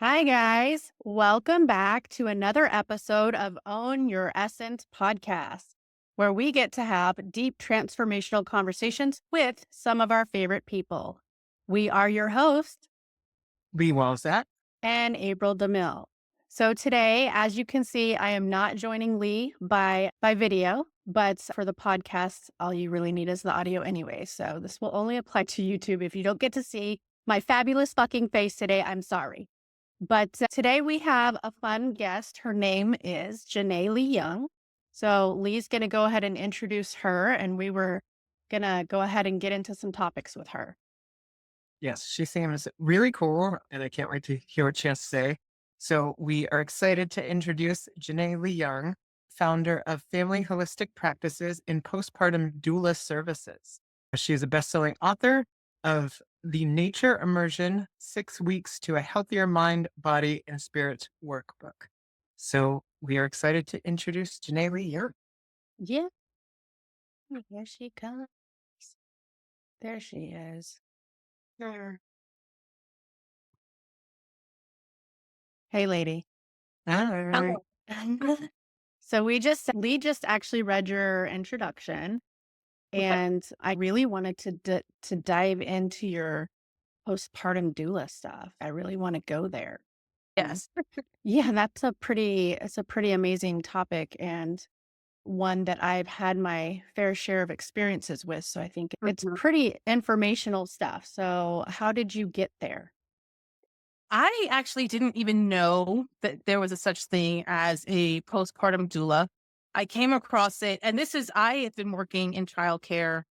Hi, guys. Welcome back to another episode of Own Your Essence podcast, where we get to have deep transformational conversations with some of our favorite people. We are your hosts, Lee Walzak. and April DeMille. So today, as you can see, I am not joining Lee by video, but for the podcast, all you really need is the audio anyway. So this will only apply to YouTube. If you don't get to see my fabulous fucking face today, I'm sorry. But today we have a fun guest. Her name is Ghenet Lee-Yong. So Lee's going to go ahead and introduce her, and we were going to go ahead and get into some topics with her. Yes, she seems really cool, and I can't wait to hear what she has to say. So we are excited to introduce Ghenet Lee-Yong, founder of Family Holistic Practices in Postpartum Doula Services. She is a best-selling author of the Nature Immersion 6 Weeks to a Healthier Mind, Body, and Spirit workbook. So we are excited to introduce Ghenet Lee-Yong. Yeah, here she comes. There she is. Hey, lady. All right. So Lee just actually read your introduction, Okay. and I really wanted to dive into your postpartum doula stuff. I really want to go there. Yes. Yeah, it's a pretty amazing topic and one that I've had my fair share of experiences with. So I think it's pretty informational stuff. So how did you get there? I actually didn't even know that there was a such thing as a postpartum doula. I came across it, and I have been working in childcare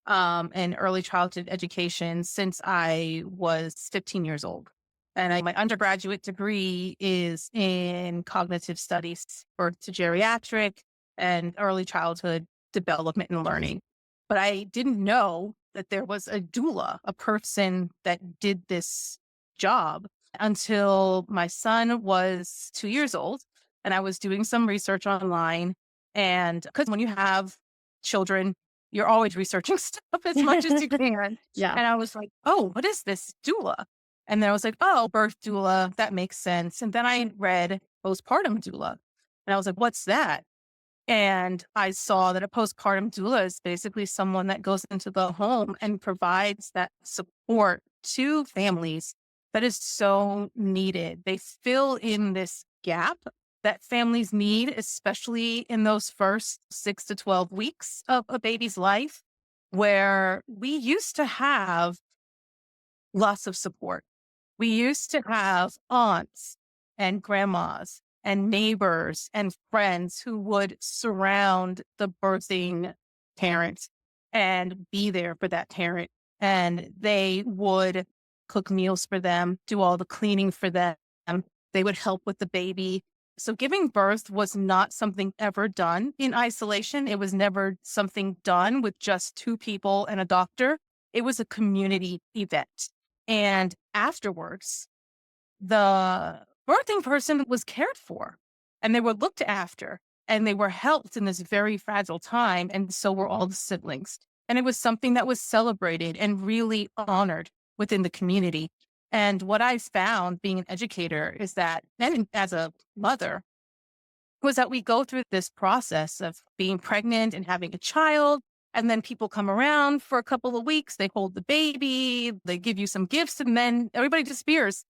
and early childhood education since I was 15 years old. And my undergraduate degree is in cognitive studies, birth to geriatric and early childhood development and learning. But I didn't know that there was a doula, a person that did this job until my son was 2 years old and I was doing some research online. And because when you have children, you're always researching stuff as much as you can. Yeah. And I was like, oh, what is this doula? And then I was like, oh, birth doula, that makes sense. And then I read postpartum doula. And I was like, what's that? And I saw that a postpartum doula is basically someone that goes into the home and provides that support to families that is so needed. They fill in this gap that families need, especially in those first 6 to 12 weeks of a baby's life, where we used to have lots of support. We used to have aunts and grandmas and neighbors and friends who would surround the birthing parent and be there for that parent. And they would cook meals for them, do all the cleaning for them. They would help with the baby. So giving birth was not something ever done in isolation. It was never something done with just two people and a doctor. It was a community event. And afterwards, the birthing person was cared for and they were looked after and they were helped in this very fragile time. And so were all the siblings. And it was something that was celebrated and really honored within the community. And what I found being an educator is that, and as a mother, was that we go through this process of being pregnant and having a child. And then people come around for a couple of weeks, they hold the baby, they give you some gifts, and then everybody disappears.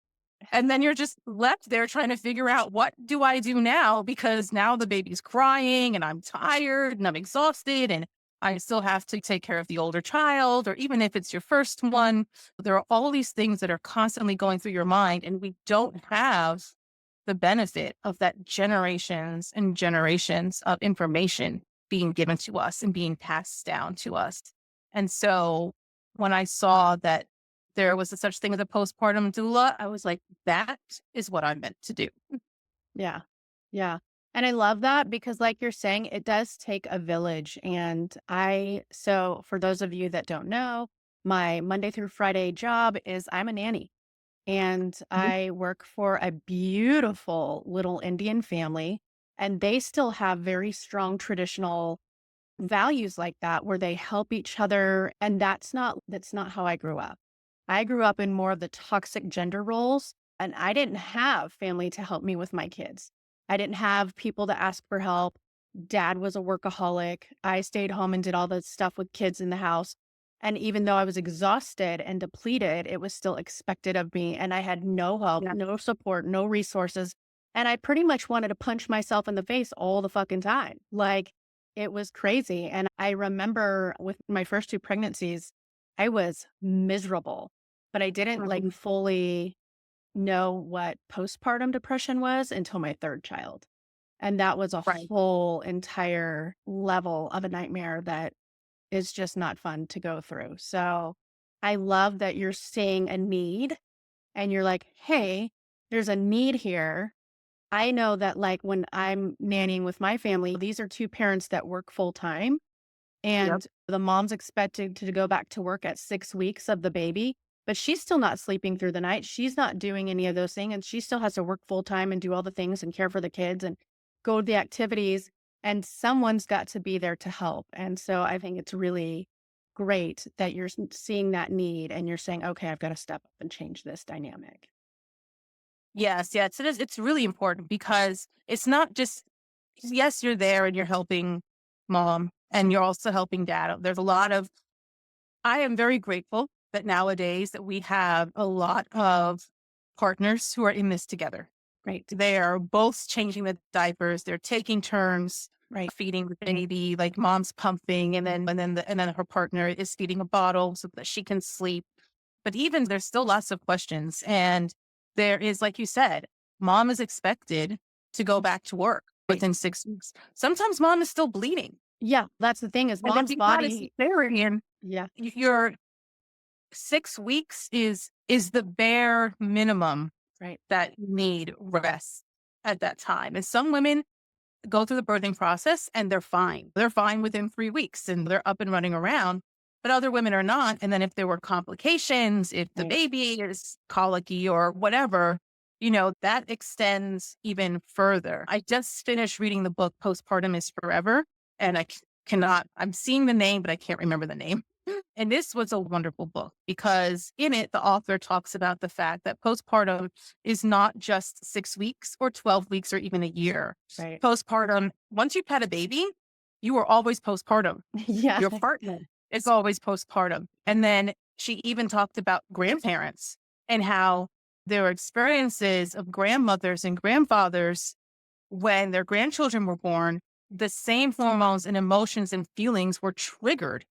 And then you're just left there trying to figure out, what do I do now? Because now the baby's crying and I'm tired and I'm exhausted and I still have to take care of the older child, or even if it's your first one, there are all these things that are constantly going through your mind. And we don't have the benefit of that generations and generations of information being given to us and being passed down to us. And so when I saw that there was a such thing as a postpartum doula, I was like, that is what I'm meant to do. Yeah. Yeah. And I love that because, like you're saying, it does take a village. So for those of you that don't know, my Monday through Friday job is I'm a nanny and Mhm. I work for a beautiful little Indian family. And they still have very strong traditional values like that where they help each other. And that's not how I grew up. I grew up in more of the toxic gender roles And I didn't have family to help me with my kids. I didn't have people to ask for help. Dad was a workaholic. I stayed home and did all the stuff with kids in the house. And even though I was exhausted and depleted, it was still expected of me. And I had no help, Yeah. no support, no resources. And I pretty much wanted to punch myself in the face all the fucking time. Like it was crazy. And I remember with my first two pregnancies, I was miserable, but I didn't like Mhm. fully know what postpartum depression was until my third child. And that was a Right. whole entire level of a nightmare that is just not fun to go through. So I love that you're seeing a need and you're like, hey, there's a need here. I know that like when I'm nannying with my family, these are two parents that work full time Yep. and the mom's expected to go back to work at 6 weeks of the baby, but she's still not sleeping through the night. She's not doing any of those things. And she still has to work full time and do all the things and care for the kids and go to the activities. And someone's got to be there to help. And so I think it's really great that you're seeing that need and you're saying, okay, I've got to step up and change this dynamic. Yes, yes, it is. It's really important because it's not just, yes, you're there and you're helping mom and you're also helping dad. There's a lot of, I am very grateful that nowadays that we have a lot of partners who are in this together. Right. They are both changing the diapers. They're taking turns Right. feeding the baby, like mom's pumping and then her partner is feeding a bottle so that she can sleep. But even there's still lots of questions. And there is, like you said, mom is expected to go back to work Right. within 6 weeks. Sometimes mom is still bleeding. Yeah. That's the thing is And then mom's if you had a body. cesarean, Yeah. your 6 weeks is the bare minimum Right. that you need rest at that time. And some women go through the birthing process and they're fine. They're fine within 3 weeks and they're up and running around. But other women are not. And then if there were complications, if the Right. baby is colicky or whatever, that extends even further. I just finished reading the book Postpartum is Forever. And cannot, I'm seeing the name, but I can't remember the name. And this was a wonderful book because in it, the author talks about the fact that postpartum is not just 6 weeks or 12 weeks or even a year. Right. Postpartum, once you've had a baby, you are always postpartum. Yeah. Your partner is always postpartum. And then she even talked about grandparents and how their experiences of grandmothers and grandfathers when their grandchildren were born, the same hormones and emotions and feelings were triggered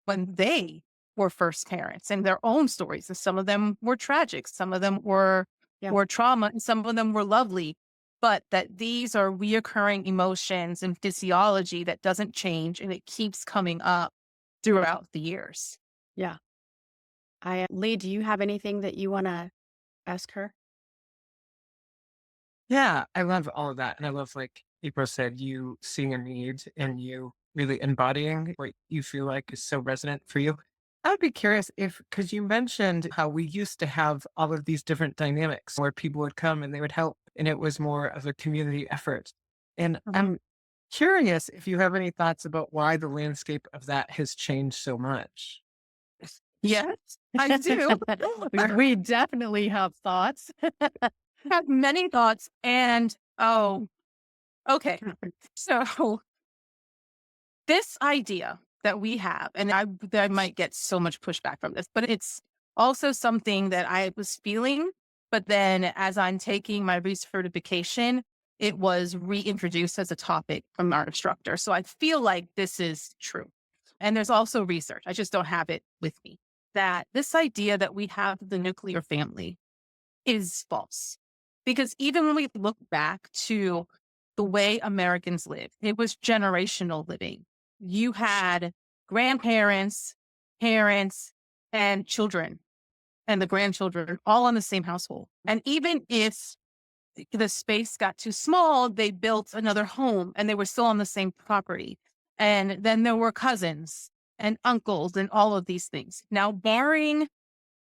when they were first parents and their own stories. And some of them were tragic, some of them Yeah. were trauma, and some of them were lovely. But that these are reoccurring emotions and physiology that doesn't change and it keeps coming up throughout the years. Yeah. Lee, do you have anything that you want to ask her? Yeah, I love all of that. And I love, like April said, you seeing a need and you really embodying what you feel like is so resonant for you. I would be curious if, because you mentioned how we used to have all of these different dynamics where people would come and they would help, and it was more of a community effort. And Mhm. I'm curious if you have any thoughts about why the landscape of that has changed so much. Yes, I do. We definitely have thoughts. Have many thoughts. And okay. So this idea that we have, and I might get so much pushback from this, but it's also something that I was feeling. But then as I'm taking my recertification, it was reintroduced as a topic from our instructor. So I feel like this is true. And there's also research. I just don't have it with me. That this idea that we have the nuclear family is false. Because even when we look back to the way Americans lived, it was generational living. You had grandparents, parents, and children, and the grandchildren all in the same household. And even if the space got too small, they built another home and they were still on the same property. And then there were cousins and uncles and all of these things. Now, barring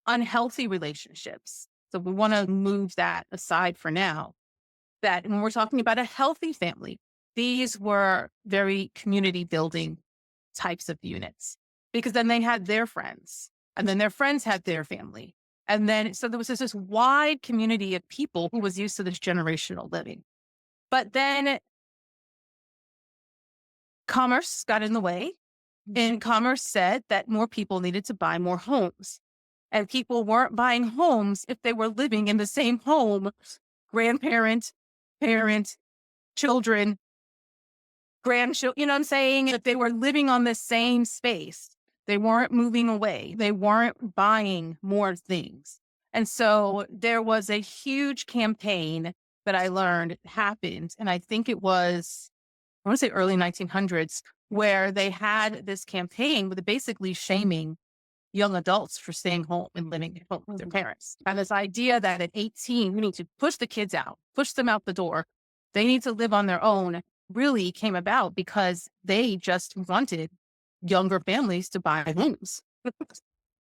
unhealthy relationships. So we want to move that aside for now. That when we're talking about a healthy family, these were very community building types of units because then they had their friends and then their friends had their family. And then, so there was this wide community of people who was used to this generational living. But then commerce got in the way, and commerce said that more people needed to buy more homes. And people weren't buying homes if they were living in the same home, grandparent, parent, children, grandchildren, you know what I'm saying? If they were living on the same space, they weren't moving away, they weren't buying more things. And so there was a huge campaign that I learned happened. And I think it was, I want to say early 1900s, where they had this campaign with basically shaming young adults for staying home and living at home with their parents. And this idea that at 18, we need to push the kids out, push them out the door. They need to live on their own really came about because they just wanted younger families to buy homes.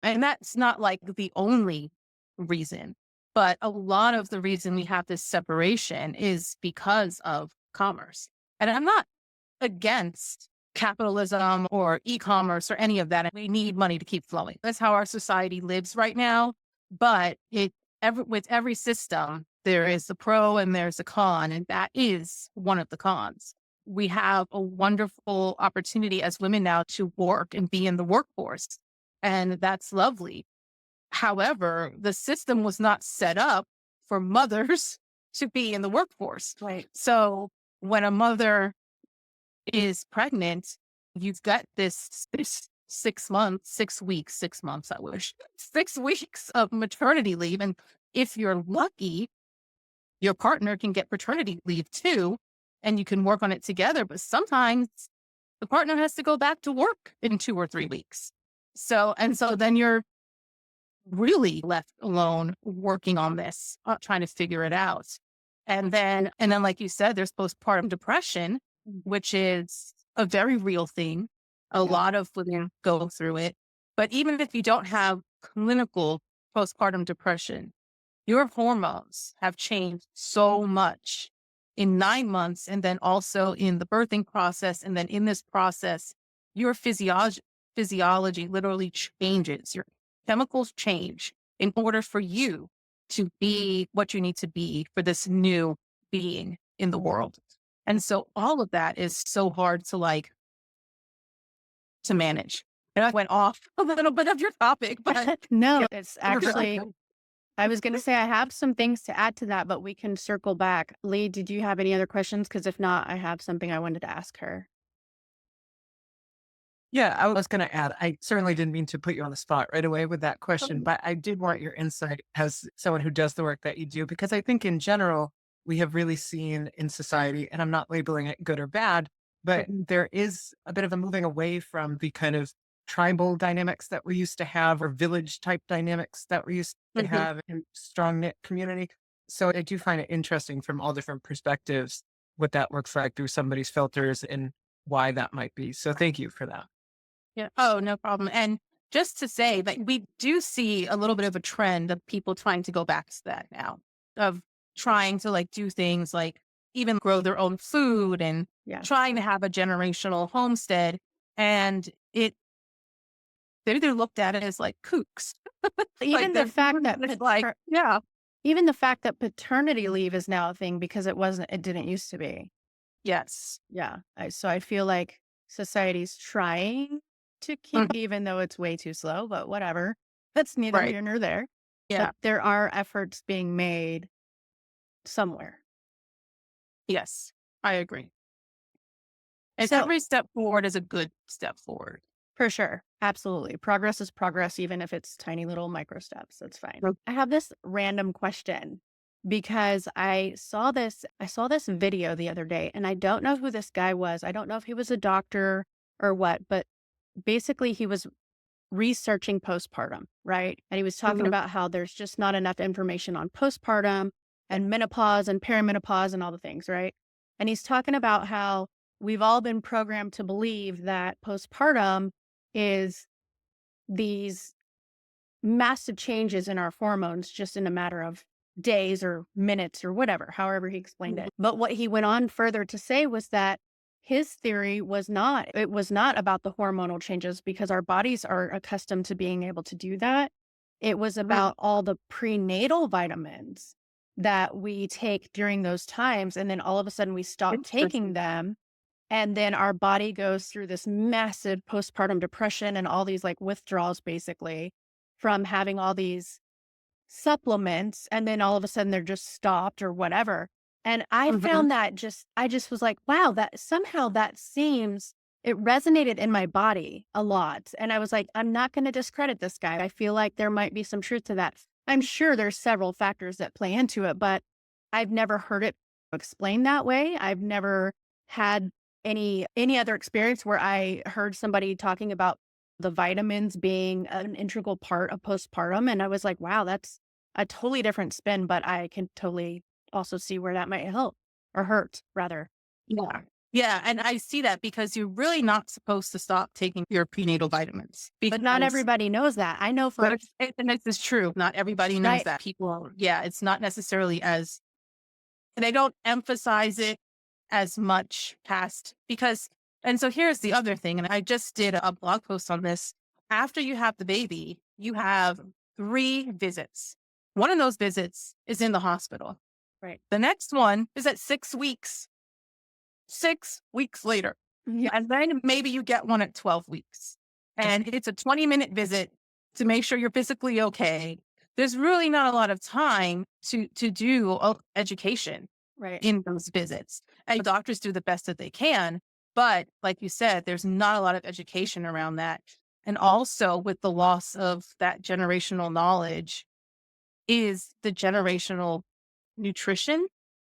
And that's not like the only reason, but a lot of the reason we have this separation is because of commerce. And I'm not against capitalism or e-commerce or any of that. We need money to keep flowing. That's how our society lives right now. But with every system, there is a pro and there's a con, and that is one of the cons. We have a wonderful opportunity as women now to work and be in the workforce, and that's lovely. However, the system was not set up for mothers to be in the workforce. Right. So when a mother is pregnant, you've got this 6 weeks, I wish, 6 weeks of maternity leave. And if you're lucky, your partner can get paternity leave too, and you can work on it together. But sometimes the partner has to go back to work in 2 or 3 weeks. So then you're really left alone working on this, trying to figure it out. And then, like you said, there's postpartum depression, which is a very real thing. A lot of women go through it. But even if you don't have clinical postpartum depression, your hormones have changed so much in 9 months, and then also in the birthing process. And then in this process, your physiology literally changes. Your chemicals change in order for you to be what you need to be for this new being in the world. And so all of that is so hard to manage. And I went off a little bit of your topic, but No, it's actually, I was going to say I have some things to add to that, but we can circle back. Lee, did you have any other questions? Because if not, I have something I wanted to ask her. Yeah, I was going to add, I certainly didn't mean to put you on the spot right away with that question, but I did want your insight as someone who does the work that you do, because I think in general, we have really seen in society, and I'm not labeling it good or bad, but there is a bit of a moving away from the kind of tribal dynamics that we used to have, or village type dynamics that we used to have in strong knit community. So I do find it interesting from all different perspectives what that looks like through somebody's filters and why that might be. So thank you for that. Yeah. Oh, no problem. And just to say that we do see a little bit of a trend of people trying to go back to that now, of trying to do things like even grow their own food and trying to have a generational homestead. And they're looked at it as like kooks. Even the fact that even the fact that paternity Mm-hmm. leave is now a thing because it didn't used to be. Yes. Yeah. So I feel like society's trying to keep, even though it's way too slow, but whatever. That's neither Right. here nor there. Yeah. But there are efforts being made somewhere. Yes. I agree. And So every step forward is a good step forward. for sure. Absolutely. Progress is progress, even if it's tiny little micro steps. That's fine. Yep. I have this random question because I saw this video the other day, and I don't know who this guy was. I don't know if he was a doctor or what, but basically he was researching postpartum, right? And he was talking about how there's just not enough information on postpartum and menopause and perimenopause and all the things, right? And he's talking about how we've all been programmed to believe that postpartum is these massive changes in our hormones just in a matter of days or minutes or whatever, however he explained it. But what he went on further to say was that his theory was not about the hormonal changes because our bodies are accustomed to being able to do that. It was Mhm. about all the prenatal vitamins that we take during those times, and then all of a sudden we stop taking Interesting. them, and then our body goes through this massive postpartum depression and all these, like, withdrawals basically from having all these supplements, and then all of a sudden they're just stopped or whatever. And I Mhm. found that just I just was like, wow, that somehow that seems it resonated in my body a lot. And I was like, I'm not going to discredit this guy. I feel like there might be some truth to that. I'm sure there's several factors that play into it, but I've never heard it explained that way. I've never had any other experience where I heard somebody talking about the vitamins being an integral part of postpartum. And I was like, wow, that's a totally different spin, but I can totally also see where that might help or hurt rather. Yeah. Yeah, and I see that because you're really not supposed to stop taking your prenatal vitamins But not because everybody knows that. I know but for and this is true. Not everybody knows right. that. People, yeah, it's not necessarily as and they don't emphasize it as much past because and so here's the other thing, and I just did a blog post on this. After you have the baby, you have 3 visits. One of those visits is in the hospital. Right. The next one is at 6 weeks. 6 weeks later. Yeah. And then maybe you get one at 12 weeks. And it's a 20-minute visit to make sure you're physically okay. There's really not a lot of time to do education Right. in those visits. And doctors do the best that they can. But like you said, there's not a lot of education around that. And also with the loss of that generational knowledge is the generational nutrition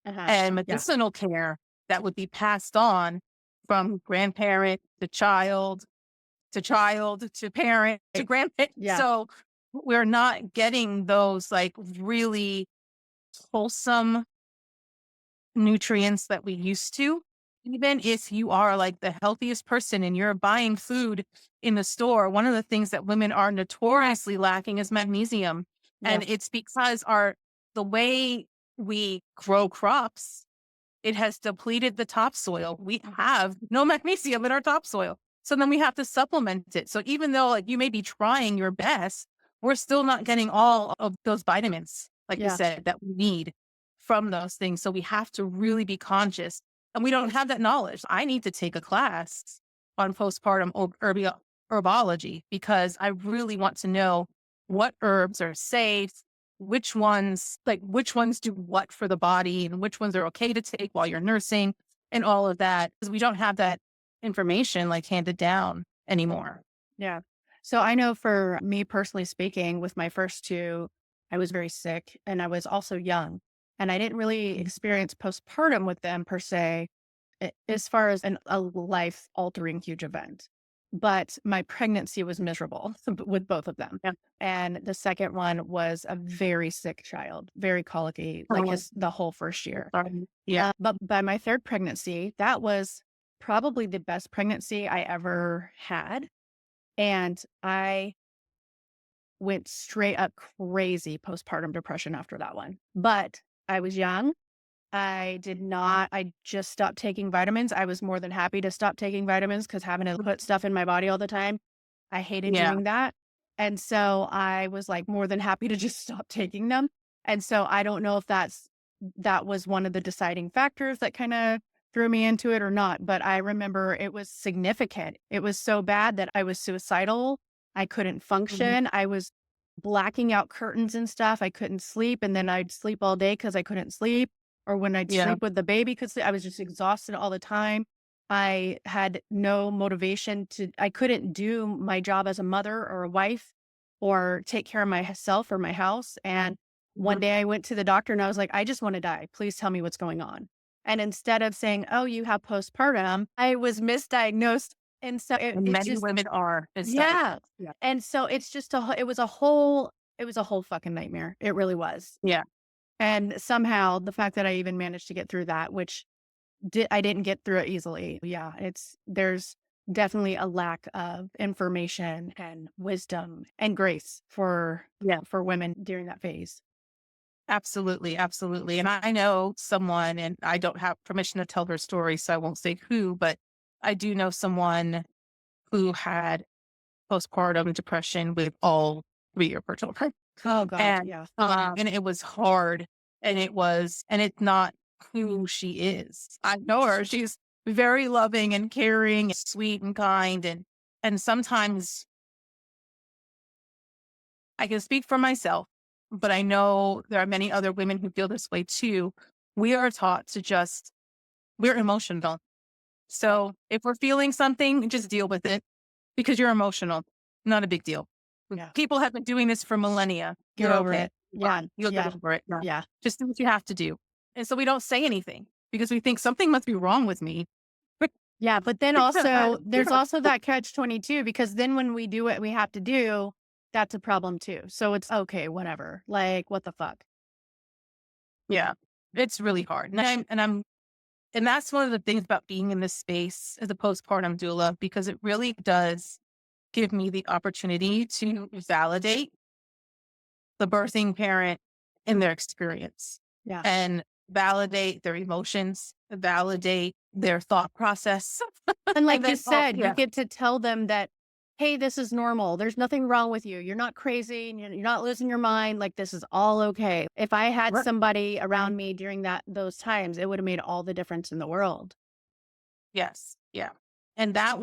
Uh-huh. and Yeah. medicinal care that would be passed on from grandparent to parent to Right. grandparent. Yeah. So we're not getting those like really wholesome nutrients that we used to. Even if you are like the healthiest person and you're buying food in the store, one of the things that women are notoriously lacking is magnesium. Yeah. And it's because our the way we grow crops it has depleted the topsoil. We have no magnesium in our topsoil. So then we have to supplement it. So even though like you may be trying your best, we're still not getting all of those vitamins, like you Yeah. said, that we need from those things. So we have to really be conscious. And we don't have that knowledge. I need to take a class on postpartum herbology because I really want to know what herbs are safe, which ones do what for the body and which ones are okay to take while you're nursing and all of that because we don't have that information like handed down anymore. Yeah. So I know for me personally speaking, with my first two, I was very sick and I was also young. And I didn't really Mhm. experience postpartum with them per se, as far as a life altering huge event. But my pregnancy was miserable with both of them. Yeah. And the second one was a very sick child, very colicky, like Oh, the whole first year. sorry. Yeah. But by my third pregnancy, that was probably the best pregnancy I ever had, and I went straight up crazy postpartum depression after that one. But I was young. I just stopped taking vitamins. I was more than happy to stop taking vitamins because having to put stuff in my body all the time, I hated Yeah. doing that. And so I was like more than happy to just stop taking them. And so I don't know if that was one of the deciding factors that kind of threw me into it or not. But I remember it was significant. It was so bad that I was suicidal. I couldn't Mhm. function. I was blacking out curtains and stuff. I couldn't sleep. And then I'd sleep all day because I couldn't sleep or when I'd Yeah. sleep with the baby because I was just exhausted all the time. I had no motivation I couldn't do my job as a mother or a wife or take care of myself or my house. And one Mhm. day I went to the doctor and I was like, I just want to die. Please tell me what's going on. And instead of saying, oh, you have postpartum, I was misdiagnosed. And so And it's many just, women are yeah. misdiagnosed. Yeah. And so it's just it was a whole fucking nightmare. It really was. Yeah. And somehow the fact that I even managed to get through that, which I didn't get through it easily. Yeah, there's definitely a lack of information and wisdom and grace Yeah. for women during that phase. Absolutely. Absolutely. And I know someone, and I don't have permission to tell her story, so I won't say who, but I do know someone who had postpartum depression with all 3 of her children. Oh God. And, Yeah. and it was hard, and it's not who she is. I know her. She's very loving and caring, and sweet and kind, and sometimes I can speak for myself, but I know there are many other women who feel this way too. We are taught to we're emotional. So if we're feeling something, just deal with it because you're emotional. Not a big deal. Yeah. People have been doing this for millennia. Get You're over okay. it. Yeah. Fine. You'll get Yeah. over it. Yeah. Yeah. Just do what you have to do. And so we don't say anything because we think something must be wrong with me. Yeah. But then also, there's also that catch-22 because then when we do what we have to do, that's a problem too. So it's okay, whatever. Like, what the fuck? Yeah. It's really hard. And that's one of the things about being in this space as a postpartum doula, because it really does give me the opportunity to validate the birthing parent in their experience Yeah. and validate their emotions, validate their thought process. And like And you then, said, you yeah, get to tell them that, hey, this is normal. There's nothing wrong with you. You're not crazy. And you're not losing your mind. Like, this is all okay. If I had right. somebody around me during those times, it would have made all the difference in the world. Yes. Yeah. And that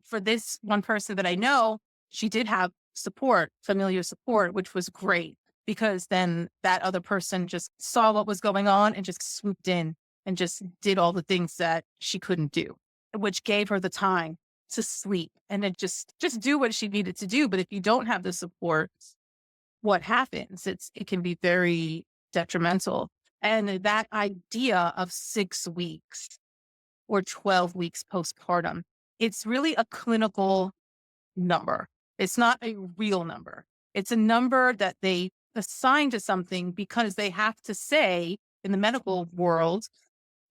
for this one person that I know, she did have support, familiar support, which was great because then that other person just saw what was going on and just swooped in and just did all the things that she couldn't do, which gave her the time to sleep and then just do what she needed to do. But if you don't have the support, what happens? It can be very detrimental. And that idea of 6 weeks or 12 weeks postpartum, it's really a clinical number. It's not a real number. It's a number that they assign to something because they have to say in the medical world,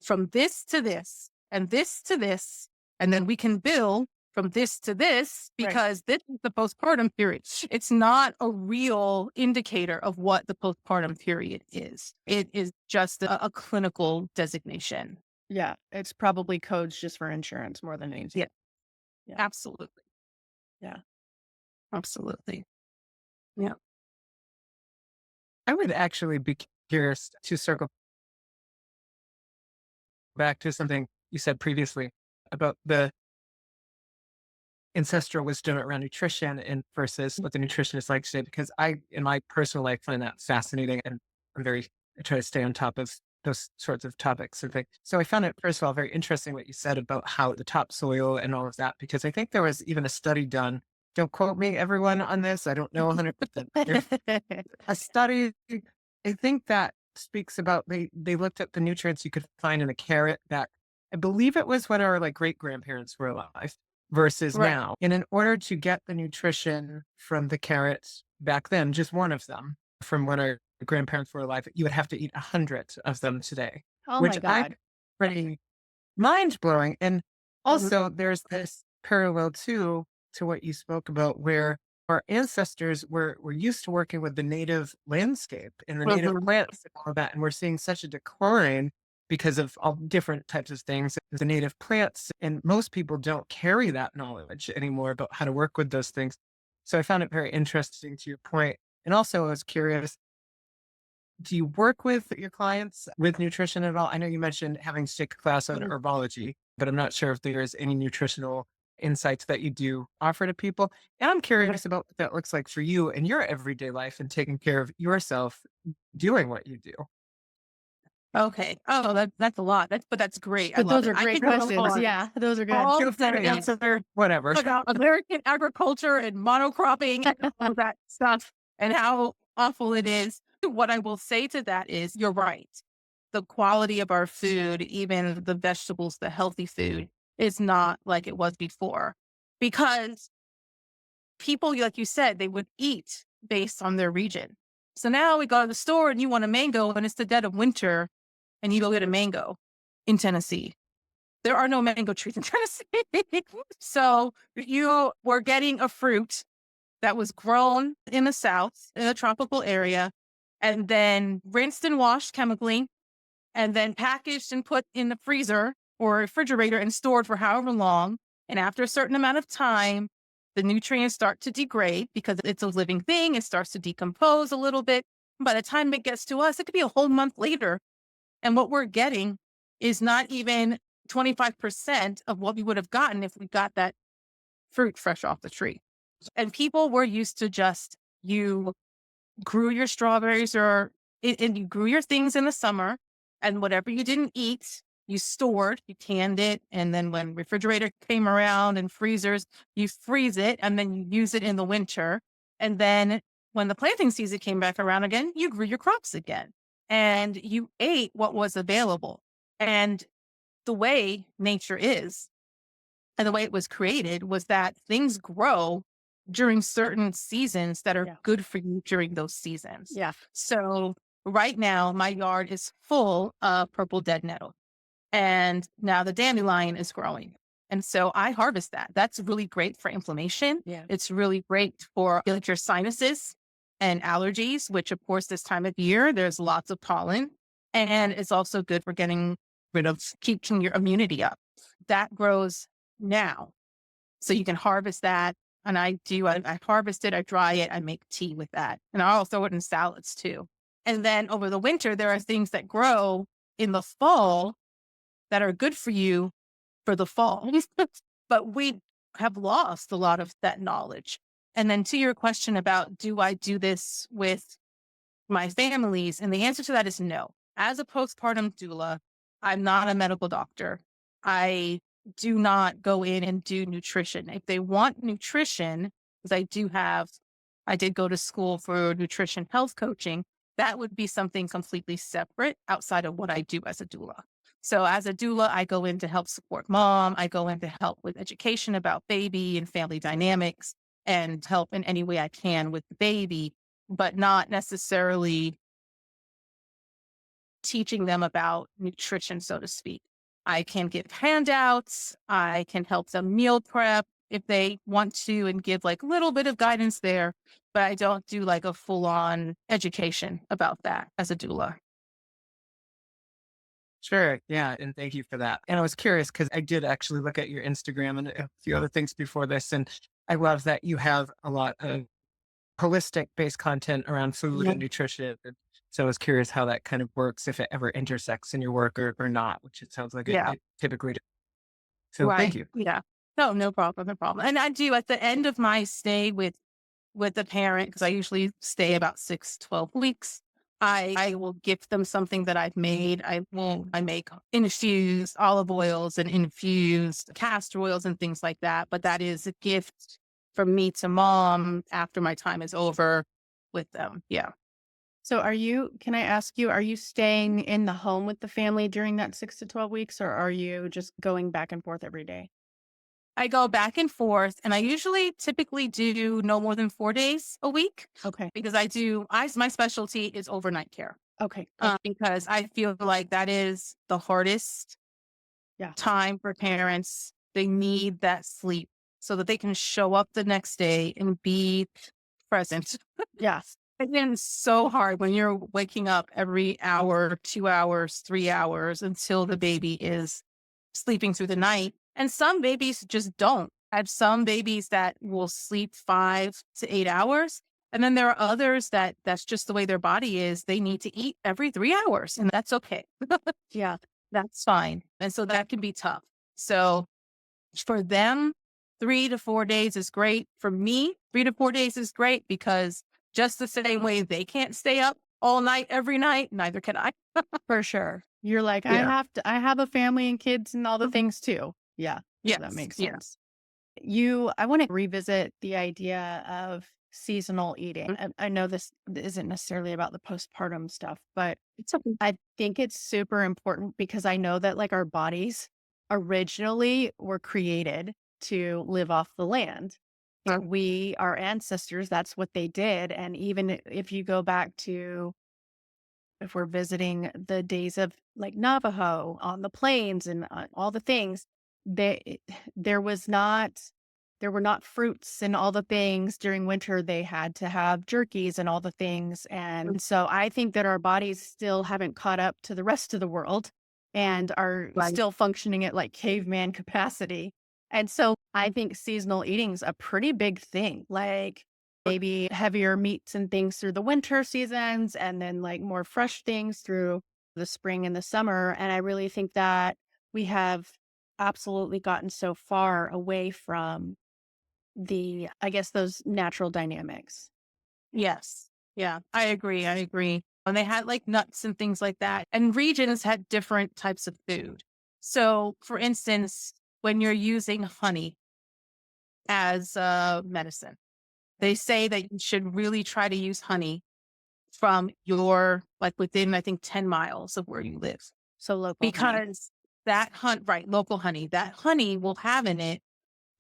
from this to this and this to this, and then we can bill from this to this Right. because this is the postpartum period. It's not a real indicator of what the postpartum period is. It is just a clinical designation. Yeah. It's probably codes just for insurance more than anything. Yeah, Yeah. absolutely. Yeah. Absolutely. Yeah. I would actually be curious to circle back to something you said previously about the ancestral wisdom around nutrition and versus what the nutrition is like today, because I, in my personal life, find that fascinating. And I try to stay on top of those sorts of topics and things. So I found it, first of all, very interesting what you said about how the topsoil and all of that, because I think there was even a study done. Don't quote me, everyone, on this. I don't know 100%. There's a study, I think, that speaks about, they looked at the nutrients you could find in a carrot back, I believe it was when our like great grandparents were alive versus Right. now. And in order to get the nutrition from the carrots back then, just one of them from when our grandparents were alive, you would have to eat 100 of them today, Oh which my I God. pretty mind blowing. And Mhm. also, there's this parallel too to what you spoke about, where our ancestors were used to working with the native landscape and the native Mhm. plants and all of that. And we're seeing such a decline because of all different types of things, the native plants. And most people don't carry that knowledge anymore about how to work with those things. So I found it very interesting to your point. And also, I was curious, do you work with your clients with nutrition at all? I know you mentioned having to take a class on Mhm. herbology, but I'm not sure if there's any nutritional insights that you do offer to people. And I'm curious about what that looks like for you in your everyday life and taking care of yourself doing what you do. Okay. Oh, that's a lot. But that's great. I But love those it. are I great could go questions. on Yeah. Those are good. all Feel free to day answer whatever. about American agriculture and monocropping and all that stuff and how awful it is. What I will say to that is you're right. The quality of our food, even the vegetables, the healthy food, is not like it was before. Because people, like you said, they would eat based on their region. So now we go to the store and you want a mango and it's the dead of winter and you go get a mango in Tennessee. There are no mango trees in Tennessee. So you were getting a fruit that was grown in the South, in a tropical area, and then rinsed and washed chemically, and then packaged and put in the freezer or refrigerator and stored for however long. And after a certain amount of time, the nutrients start to degrade because it's a living thing. It starts to decompose a little bit. By the time it gets to us, it could be a whole month later. And what we're getting is not even 25% of what we would have gotten if we got that fruit fresh off the tree. And people were used to just, you grew your strawberries and you grew your things in the summer, and whatever you didn't eat, you stored, you canned it. And then when refrigerator came around and freezers, you freeze it and then you use it in the winter. And then when the planting season came back around again, you grew your crops again and you ate what was available. And the way nature is and the way it was created was that things grow during certain seasons that are Yeah. good for you during those seasons. Yeah. So right now, my yard is full of purple dead nettle. And now the dandelion is growing. And so I harvest that. That's really great for inflammation. Yeah. It's really great for like your sinuses and allergies, which of course this time of year, there's lots of pollen. And it's also good for getting rid of keeping your immunity up. That grows now. So you can harvest that. And I harvest it, I dry it, I make tea with that. And I'll throw it in salads too. And then over the winter, there are things that grow in the fall that are good for you for the fall. But we have lost a lot of that knowledge. And then to your question about, do I do this with my families? And the answer to that is no. As a postpartum doula, I'm not a medical doctor. I do not go in and do nutrition. If they want nutrition, because I did go to school for nutrition health coaching, that would be something completely separate outside of what I do as a doula. So as a doula, I go in to help support mom. I go in to help with education about baby and family dynamics and help in any way I can with the baby, but not necessarily teaching them about nutrition, so to speak. I can give handouts. I can help them meal prep if they want to and give like a little bit of guidance there, but I don't do like a full on education about that as a doula. Sure. Yeah. And thank you for that. And I was curious because I did actually look at your Instagram and a few other things before this. And I love that you have a lot of holistic based content around food Yeah. and nutrition. And so I was curious how that kind of works, if it ever intersects in your work or not, which it sounds like Yeah. it typically does. So thank Right. you. Yeah. No, no problem. No problem. And I do at the end of my stay with the parent, because I usually stay about 6 to 12 weeks. I will gift them something that I've made. I make infused olive oils and infused castor oils and things like that. But that is a gift from me to mom after my time is over with them. Yeah. So can I ask you, are you staying in the home with the family during that 6 to 12 weeks, or are you just going back and forth every day? I go back and forth and I usually typically do no more than 4 days a week Okay. because my specialty is overnight care. Okay. Because I feel like that is the hardest Yeah. time for parents. They need that sleep so that they can show up the next day and be present. Yes. It's so hard when you're waking up every hour, 2 hours, 3 hours until the baby is sleeping through the night. And some babies just don't. I have some babies that will sleep 5 to 8 hours. And then there are others that's just the way their body is. They need to eat every 3 hours, and that's okay. Yeah. That's fine. And so that can be tough. So for them, 3 to 4 days is great. For me, 3 to 4 days is great because just the same way they can't stay up all night, every night, neither can I. For sure. You're like, Yeah. I have a family and kids and all the Mhm. things too. Yeah. Yes. That makes Yeah. sense. I want to revisit the idea of seasonal eating. Mhm. I know this isn't necessarily about the postpartum stuff, but It's okay. I think it's super important because I know that like our bodies originally were created to live off the land. Yeah. Our ancestors, that's what they did. And even if you go back to, if we're visiting the days of like Navajo on the plains and all the things, they, there was not, there were not fruits and all the things during winter. They had to have jerkies and all the things. And so I think that our bodies still haven't caught up to the rest of the world and are Right. still functioning at like caveman capacity. And so I think seasonal eating's a pretty big thing, like maybe heavier meats and things through the winter seasons and then like more fresh things through the spring and the summer. And I really think that we have absolutely gotten so far away from I guess, those natural dynamics. Yes. Yeah, I agree. I agree. And they had like nuts and things like that. And regions had different types of food. So, for instance, when you're using honey as medicine, they say that you should really try to use honey from like within, I think, 10 miles of where you live. So local honey. Because right, local honey, that honey will have in it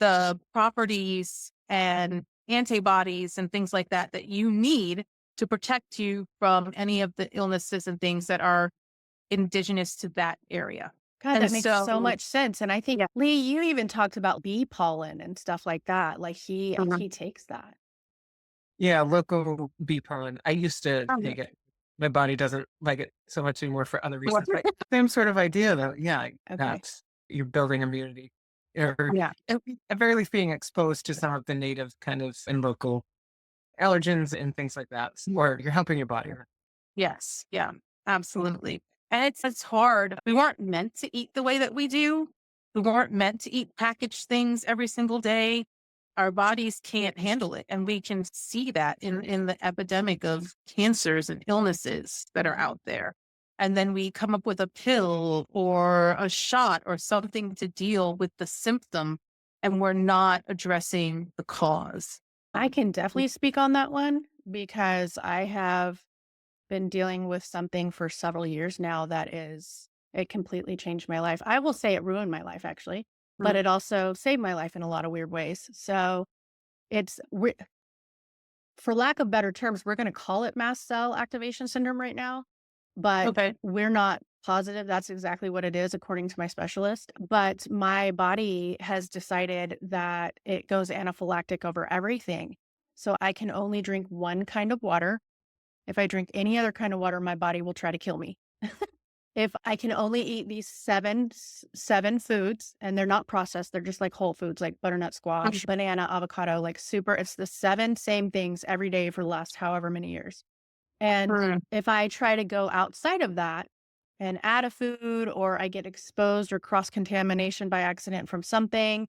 the properties and antibodies and things like that that you need to protect you from any of the illnesses and things that are indigenous to that area. God, And that makes so so, much sense. And I think, yeah. Lee, you even talked about bee pollen and stuff like that. Like Mhm. he takes that. Yeah, local bee pollen. I used to Um, take it. My body doesn't like it so much anymore for other reasons, what- but same sort of idea though. Yeah, Okay. that's you're building immunity. Or Yeah. at very least being exposed to some of the native kind of and local allergens and things like that. Or you're helping your body. Yes. Yeah. Absolutely. And it's hard. We weren't meant to eat the way that we do. We weren't meant to eat packaged things every single day. Our bodies can't handle it. And we can see that in the epidemic of cancers and illnesses that are out there. And then we come up with a pill or a shot or something to deal with the symptom, and we're not addressing the cause. I can definitely speak on that one because I have been dealing with something for several years now it completely changed my life. I will say it ruined my life actually, but Mm. it also saved my life in a lot of weird ways. So it's, for lack of better terms, we're going to call it mast cell activation syndrome right now, but Okay. we're not positive that's exactly what it is, according to my specialist. But my body has decided that it goes anaphylactic over everything. So I can only drink one kind of water. If I drink any other kind of water, my body will try to kill me. If I can only eat these seven foods, and they're not processed, they're just like whole foods, like butternut squash, banana, avocado, like super, it's the seven same things every day for the last however many years. And Mm. if I try to go outside of that and add a food, or I get exposed or cross contamination by accident from something,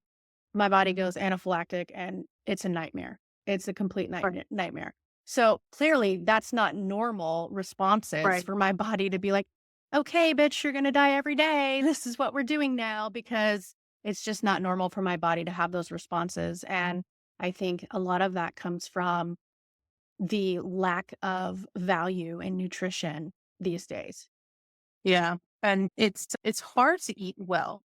my body goes anaphylactic and it's a nightmare. It's a complete Right. nightmare. So clearly, that's not normal responses Right. for my body to be like, okay, bitch, you're going to die every day. This is what we're doing now, because it's just not normal for my body to have those responses. And I think a lot of that comes from the lack of value in nutrition these days. Yeah. And it's hard to eat well.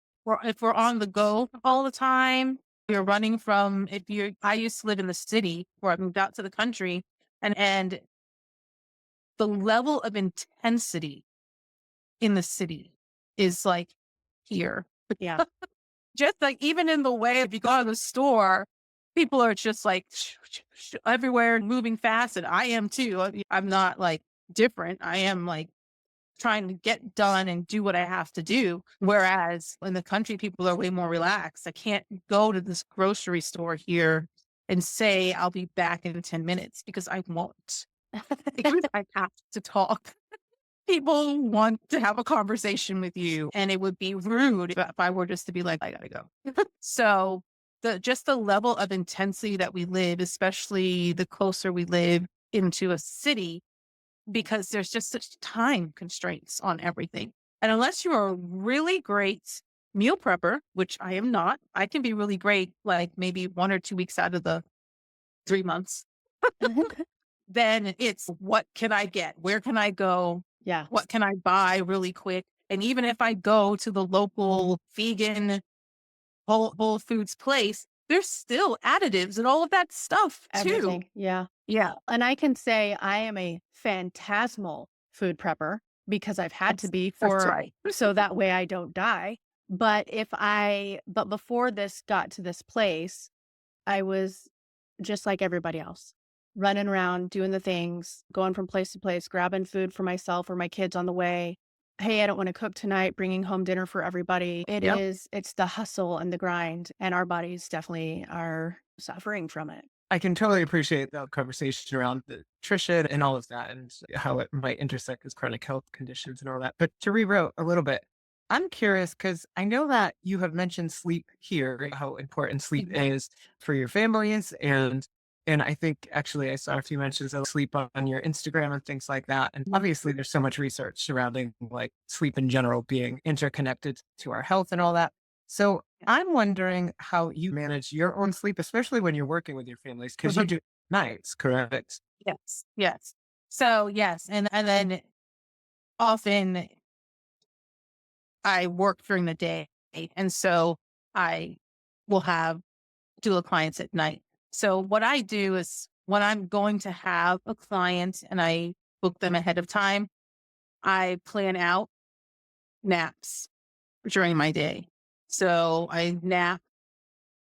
If we're on the go all the time, you're running from if you're I used to live in the city where I moved out to the country, and the level of intensity in the city is like here. Yeah. Just like even in the way if you go to the store, people are just like everywhere moving fast, and I am too. I'm not like different. I am like trying to get done and do what I have to do. Whereas in the country, people are way more relaxed. I can't go to this grocery store here and say I'll be back in 10 minutes because I won't. Because I have to talk. People want to have a conversation with you, and it would be rude if I were just to be like, I gotta go. So the level of intensity that we live, especially the closer we live into a city, because there's just such time constraints on everything. And unless you're a really great meal prepper, which I am not, I can be really great, like maybe 1 or 2 weeks out of the 3 months. Then it's what can I get? Where can I go? Yeah. What can I buy really quick? And even if I go to the local vegan Whole Foods place, there's still additives and all of that stuff too. Everything. Yeah. Yeah. And I can say I am a phantasmal food prepper because I've had to be That's for right. so that way I don't die. But before this got to this place, I was just like everybody else, running around, doing the things, going from place to place, grabbing food for myself or my kids on the way. hey, I don't want to cook tonight, bringing home dinner for everybody. Yep. It's the hustle and the grind, and our bodies definitely are suffering from it. I can totally appreciate the conversation around the nutrition and all of that and how it might intersect with chronic health conditions and all that. But to reroute a little bit, I'm curious because I know that you have mentioned sleep here, how important sleep Mhm. is for your families. And I think actually I saw a few mentions of sleep on your Instagram and things like that. And Mhm. obviously there's so much research surrounding like sleep in general being interconnected to our health and all that. So I'm wondering how you manage your own sleep, especially when you're working with your families, because you Mhm. do nights, correct? Yes. Yes. So yes, and then often I work during the day, and so I will have doula clients at night. So what I do is when I'm going to have a client and I book them ahead of time, I plan out naps during my day. So I nap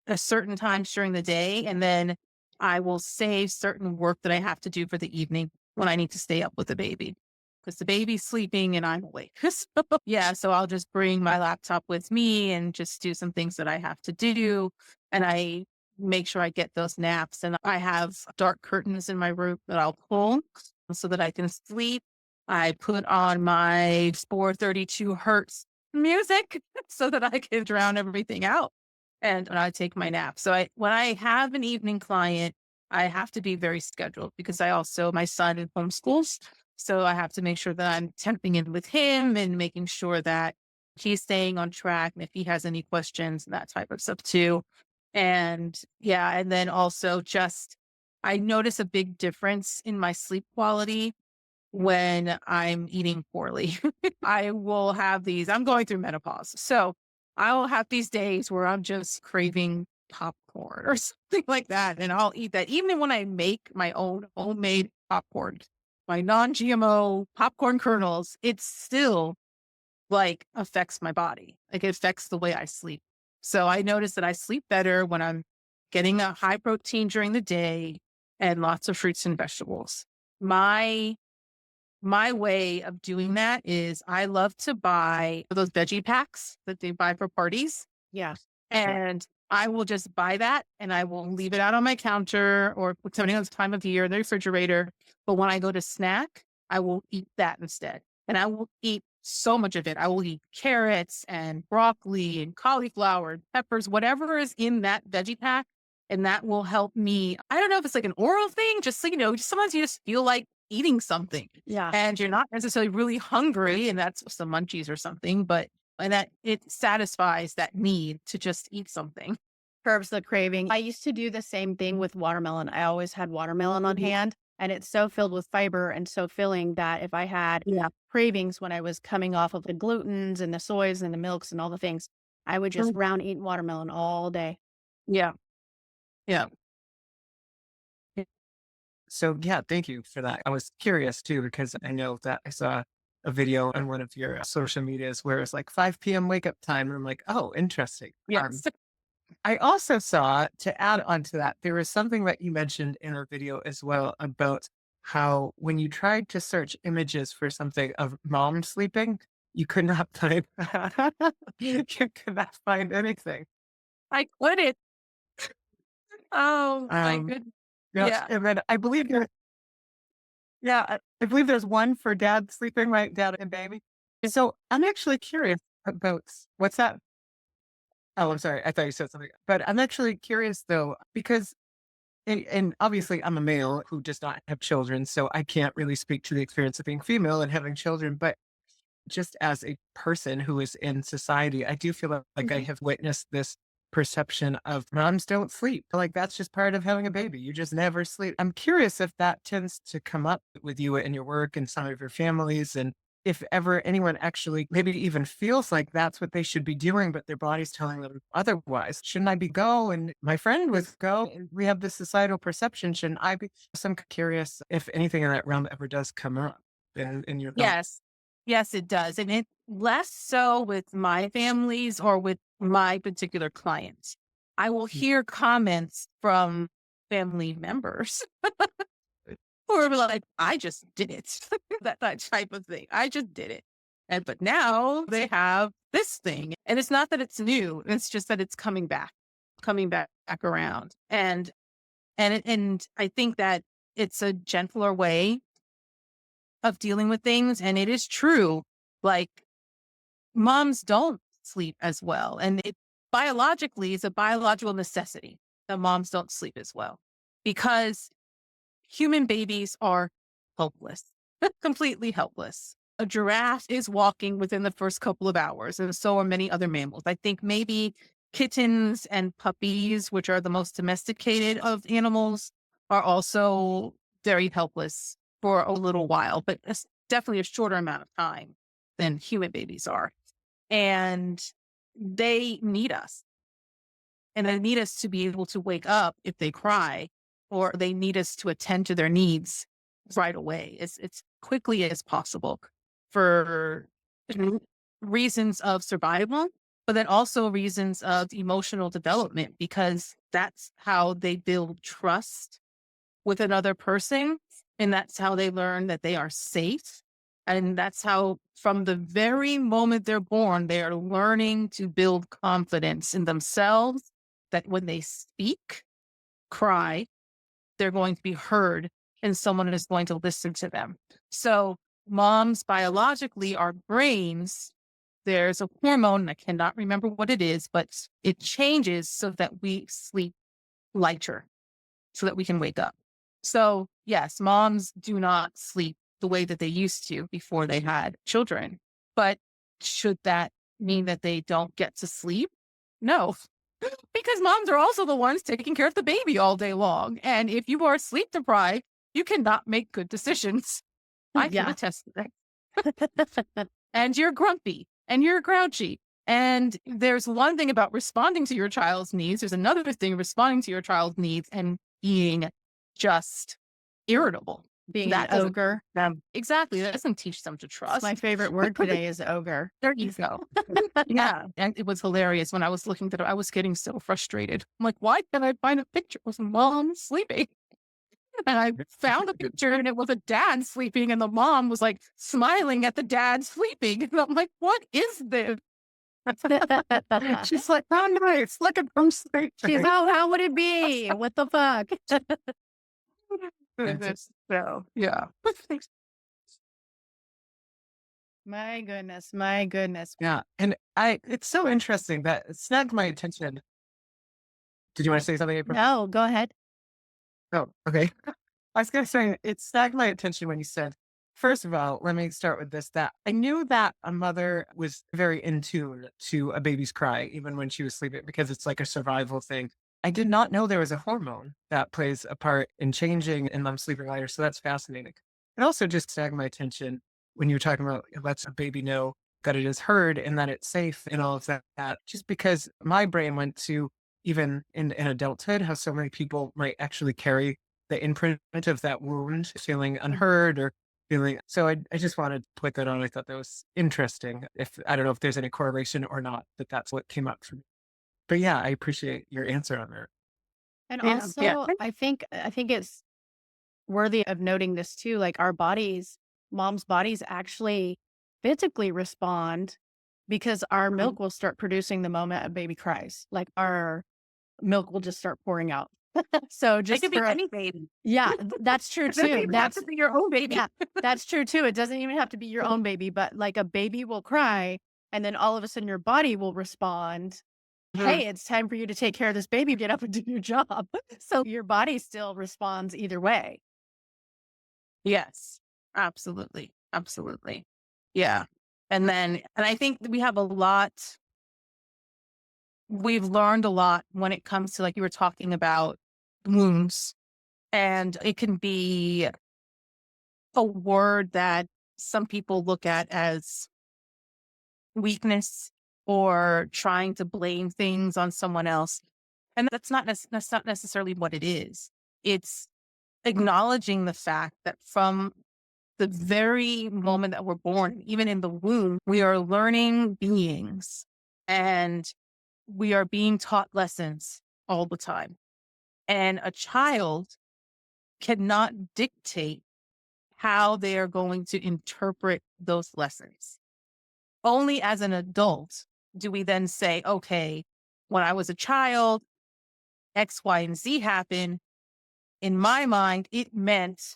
a certain times during the day, and then I will save certain work that I have to do for the evening when I need to stay up with the baby because the baby's sleeping and I'm awake. Yeah, so I'll just bring my laptop with me and just do some things that I have to do. And I make sure I get those naps. And I have dark curtains in my room that I'll pull so that I can sleep. I put on my 432 hertz music so that I can drown everything out and when I take my nap. So when I have an evening client, I have to be very scheduled because I also my son homeschools. So I have to make sure that I'm temping in with him and making sure that he's staying on track and if he has any questions and that type of stuff too. And yeah, and then also just I notice a big difference in my sleep quality when I'm eating poorly. I will have these I'm going through menopause. So I'll have these days where I'm just craving popcorn or something like that. And I'll eat that even when I make my own homemade popcorn, my non-GMO popcorn kernels, it still like affects my body. Like it affects the way I sleep. So I notice that I sleep better when I'm getting a high protein during the day and lots of fruits and vegetables. My my way of doing that is I love to buy those veggie packs that they buy for parties, Yeah. and I will just buy that and I will leave it out on my counter or depending on the time of year in the refrigerator. But when I go to snack, I will eat that instead. And I will eat so much of it. I will eat carrots and broccoli and cauliflower, and peppers, whatever is in that veggie pack. And that will help me. I don't know if it's like an oral thing, just so you know, sometimes you just feel like eating something Yeah. and you're not necessarily really hungry, and that's some munchies or something, but and that it satisfies that need to just eat something. Curbs the craving. I used to do the same thing with watermelon. I always had watermelon on Mhm. hand, and it's so filled with fiber and so filling that if I had Yeah. cravings when I was coming off of the glutens and the soys and the milks and all the things, I would just Mm. round eat watermelon all day. Yeah. Yeah. So yeah, thank you for that. I was curious too, because I know that I saw a video on one of your social medias where it's like 5 p.m. wake up time. And I'm like, oh, interesting. Yes. I also saw to add on to that, there was something that you mentioned in our video as well about how when you tried to search images for something of mom sleeping, you could not find you could not find anything. I couldn't. Oh my Um, goodness. yes, Yeah. and then I believe yeah, I believe there's one for dad sleeping, right? Dad and baby. So I'm actually curious about what's that? Oh, I'm sorry. I thought you said something, but I'm actually curious though, because and obviously I'm a male who does not have children, so I can't really speak to the experience of being female and having children. But just as a person who is in society, I do feel like I Mhm. have witnessed this perception of moms don't sleep. Like that's just part of having a baby. You just never sleep. I'm curious if that tends to come up with you in your work and some of your families and if ever anyone actually maybe even feels like that's what they should be doing, but their body's telling them otherwise. Shouldn't I be go? And my friend was go. And we have this societal perception. Shouldn't I be? So I'm curious if anything in that realm ever does come up in your thoughts. Yes. Yes, it does. And it less so with my families or with my particular clients. I will hear comments from family members who are like, I just did it. That type of thing. I just did it. But now they have this thing. And it's not that it's new. It's just that it's coming back around. And I think that it's a gentler way of dealing with things. And it is true. Like, moms don't sleep as well. And it biologically is a biological necessity that moms don't sleep as well, because human babies are helpless, completely helpless. A giraffe is walking within the first couple of hours, and so are many other mammals. I think maybe kittens and puppies, which are the most domesticated of animals, are also very helpless for a little while, but it's definitely a shorter amount of time than human babies are. And they need us. And they need us to be able to wake up if they cry, or they need us to attend to their needs right away, as quickly as possible, for reasons of survival, but then also reasons of emotional development, because that's how they build trust with another person. And that's how they learn that they are safe. And that's how, from the very moment they're born, they are learning to build confidence in themselves, that when they speak, cry, they're going to be heard and someone is going to listen to them. So moms, biologically, our brains, there's a hormone, and I cannot remember what it is, but it changes so that we sleep lighter, so that we can wake up. So yes, moms do not sleep the way that they used to before they had children. But should that mean that they don't get to sleep? No, because moms are also the ones taking care of the baby all day long. And if you are sleep deprived, you cannot make good decisions. I can Yeah. attest to that. And you're grumpy and you're grouchy. And there's one thing about responding to your child's needs. There's another thing, responding to your child's needs and being just irritable. Being That an doesn't ogre. exactly. That doesn't teach them to It's trust. my favorite word today is ogre. There you go. Yeah. And it was hilarious when I was looking at it. I was getting so frustrated. I'm like, why can't I find a picture of mom sleeping? And I found a picture, and it was a dad sleeping, and the mom was like smiling at the dad sleeping. And I'm like, what is this? She's like, oh, nice. Look at them sleeping. She's, oh, how would it be? What the fuck? So, yeah. My goodness. My goodness. Yeah. And it's so interesting that it snagged my attention. Did you want to say something, April? No, go ahead. Oh, okay. I was going to say, it snagged my attention when you said, first of all, let me start with this, that I knew that a mother was very in tune to a baby's cry, even when she was sleeping, because it's like a survival thing. I did not know there was a hormone that plays a part in changing and them sleeping lighter. So that's fascinating. It also just snagged my attention when you were talking about it lets a baby know that it is heard and that it's safe and all of that, just because my brain went to, even in adulthood, how so many people might actually carry the imprint of that wound, feeling unheard or feeling. So I just wanted to put that on. I thought that was interesting. If I don't know if there's any correlation or not, but that's what came up for me. But yeah, I appreciate your answer on that. And Yeah. Yeah. also, I think it's worthy of noting this too. Like our bodies, mom's bodies actually physically respond because our milk will start producing the moment a baby cries. Like our milk will just start pouring out. So It just could be for any baby. yeah, that's true It doesn't too. even have That's to be your own baby. yeah, that's true too. It doesn't even have to be your own baby, but like a baby will cry and then all of a sudden your body will respond. Mhm. Hey, it's time for you to take care of this baby, get up and do your job. So your body still responds either way. Yes, absolutely. Absolutely. Yeah. And I think that we've learned a lot when it comes to, like you were talking about, wounds. And it can be a word that some people look at as weakness or trying to blame things on someone else. And that's not necessarily what it is. It's acknowledging the fact that from the very moment that we're born, even in the womb, we are learning beings, and we are being taught lessons all the time. And a child cannot dictate how they are going to interpret those lessons. only as an adult do we then say, okay, when I was a child, X, Y, and Z happened. In my mind, it meant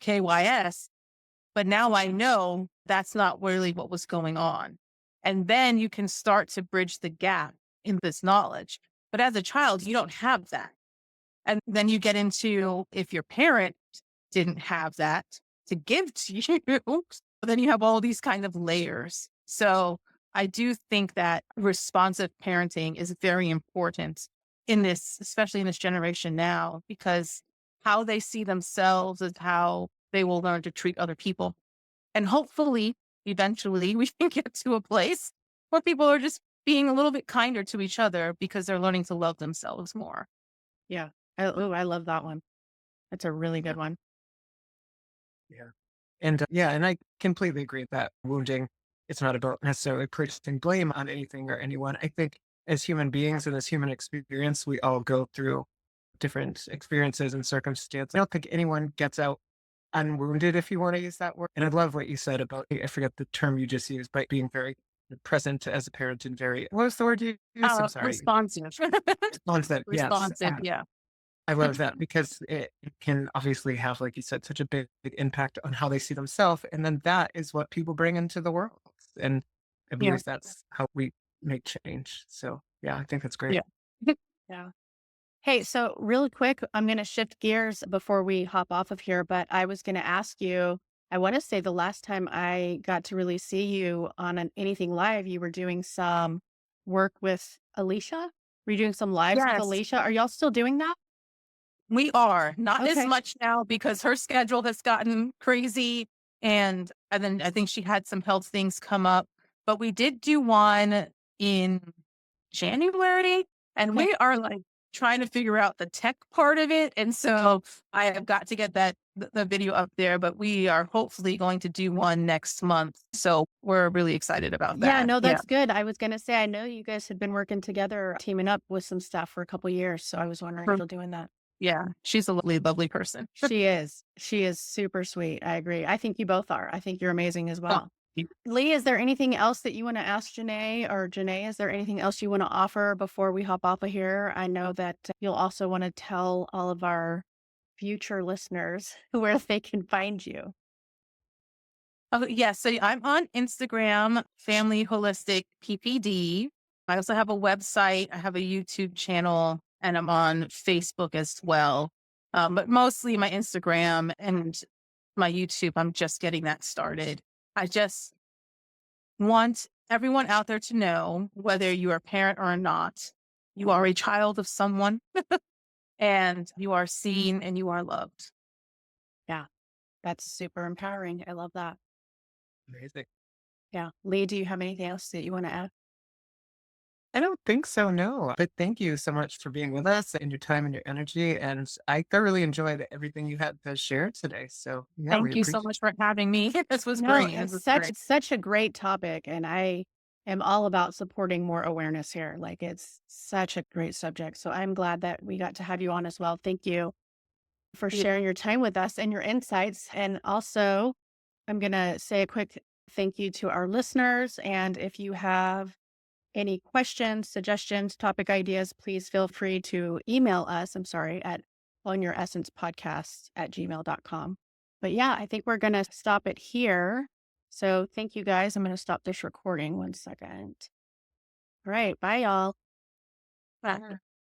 KYS, but now I know that's not really what was going on. And then you can start to bridge the gap in this knowledge. But as a child, you don't have that. And then you get into if your parent didn't have that to give to you, then you have all these kind of layers. So I do think that responsive parenting is very important in this, especially in this generation now, because how they see themselves is how they will learn to treat other people. And hopefully, eventually, we can get to a place where people are just being a little bit kinder to each other because they're learning to love themselves more. Yeah. I love that one. That's a really Yeah. good one. Yeah. And yeah, and I completely agree that wounding, it's not about necessarily placing blame on anything or anyone. I think as human beings in this human experience, we all go through different experiences and circumstances. I don't think anyone gets out unwounded, if you want to use that word. And I love what you said about, I forget the term you just used, but being very present as a parent and very, what was the word you used? I'm sorry. Responsive. Responsive. Yes. Responsive. Yeah. I love that because it can obviously have, like you said, such a big impact on how they see themselves. And then that is what people bring into the world. And I Yeah. believe that's how we make change. So yeah, I think that's great. Yeah. Yeah. Hey, so really quick, I'm going to shift gears before we hop off of here, but I was going to ask you, I want to say the last time I got to really see you on anything live, you were doing some work with Alicia. Were you doing some lives with Yes. Alicia? Are y'all still doing that? We are not as Okay. much now because her schedule has gotten crazy. And then I think she had some health things come up, but we did do one in January and Okay. we are like trying to figure out the tech part of it. And so I have got to get the video up there, but we are hopefully going to do one next month. So we're really excited about Yeah, that. no, Yeah. that's good. I was going to say, I know you guys had been working together, teaming up with some stuff for a couple years. So I was wondering if For- you're doing that. Yeah. She's a lovely, lovely person. She is. She is super sweet. I agree. I think you both are. I think you're amazing as Oh, well. Lee, is there anything else that you want to ask Janae, or Janae, is there anything else you want to offer before we hop off of here? I know that you'll also want to tell all of our future listeners where they can find you. Oh, yes. So I'm on Instagram, Family Holistic PPD. I also have a website. I have a YouTube channel, and I'm on Facebook as well. But mostly my Instagram and my YouTube. I'm just getting that started. I just want everyone out there to know, whether you are a parent or not, you are a child of someone, and you are seen and you are loved. Yeah, that's super empowering. I love that. Amazing. Yeah. Lee, do you have anything else that you want to add? I don't think so, no. But thank you so much for being with us and your time and your energy. And I thoroughly enjoyed everything you had to share today. So yeah, we Thank you so appreciate much for having me. This was No, great. This it's was such great. such a great topic, and I am all about supporting more awareness here. Like, it's such a great subject. So I'm glad that we got to have you on as well. Thank you for sharing your time with us and your insights. And also, I'm going to say a quick thank you to our listeners. And if you have any questions, suggestions, topic ideas, please feel free to email us. I'm sorry, at ownyouressencepodcast@gmail.com. But yeah, I think we're going to stop it here. So thank you guys. I'm going to stop this recording 1 second. All right. Bye, y'all. Bye.